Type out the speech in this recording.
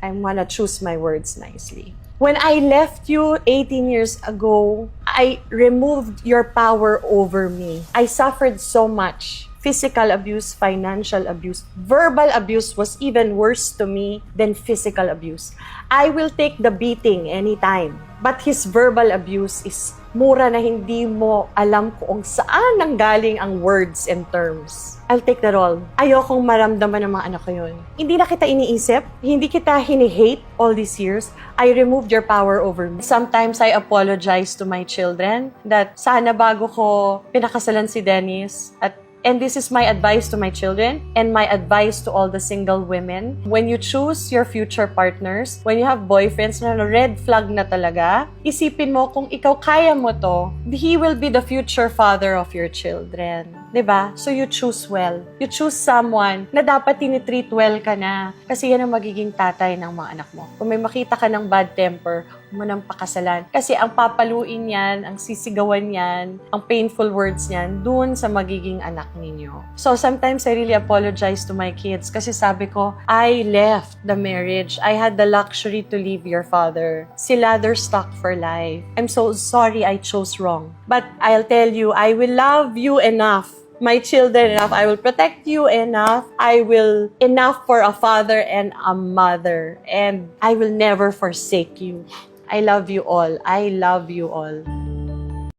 I wanna choose my words nicely. When I left you 18 years ago, I removed your power over me. I suffered so much. Physical abuse, financial abuse, verbal abuse was even worse to me than physical abuse. I will take the beating anytime. But his verbal abuse is mura na hindi mo alam kung saan nanggaling ang words and terms. I'll take that all. Ayokong maramdaman ng mga anak ko yun. Hindi na kita iniisip, hindi kita hini-hate all these years. I removed your power over me. Sometimes I apologize to my children that sana bago ko pinakasalan si Dennis And this is my advice to my children and my advice to all the single women. When you choose your future partners, when you have boyfriends na red flag na talaga, isipin mo kung ikaw kaya mo to, he will be the future father of your children. 'Di ba? So you choose well. You choose someone na dapat tinitreat well ka na kasi yan ang magiging tatay ng mga anak mo. Kung may makita ka ng bad temper, mo nang pakasalan. Kasi ang papaluin yan, ang sisigawan yan, ang painful words yan, dun sa magiging anak ninyo. So sometimes I really apologize to my kids kasi sabi ko, I left the marriage. I had the luxury to leave your father. Sila, they're stuck for life. I'm so sorry I chose wrong. But I'll tell you, I will love you enough. My children enough. I will protect you enough. I will enough for a father and a mother. And I will never forsake you. I love you all. I love you all.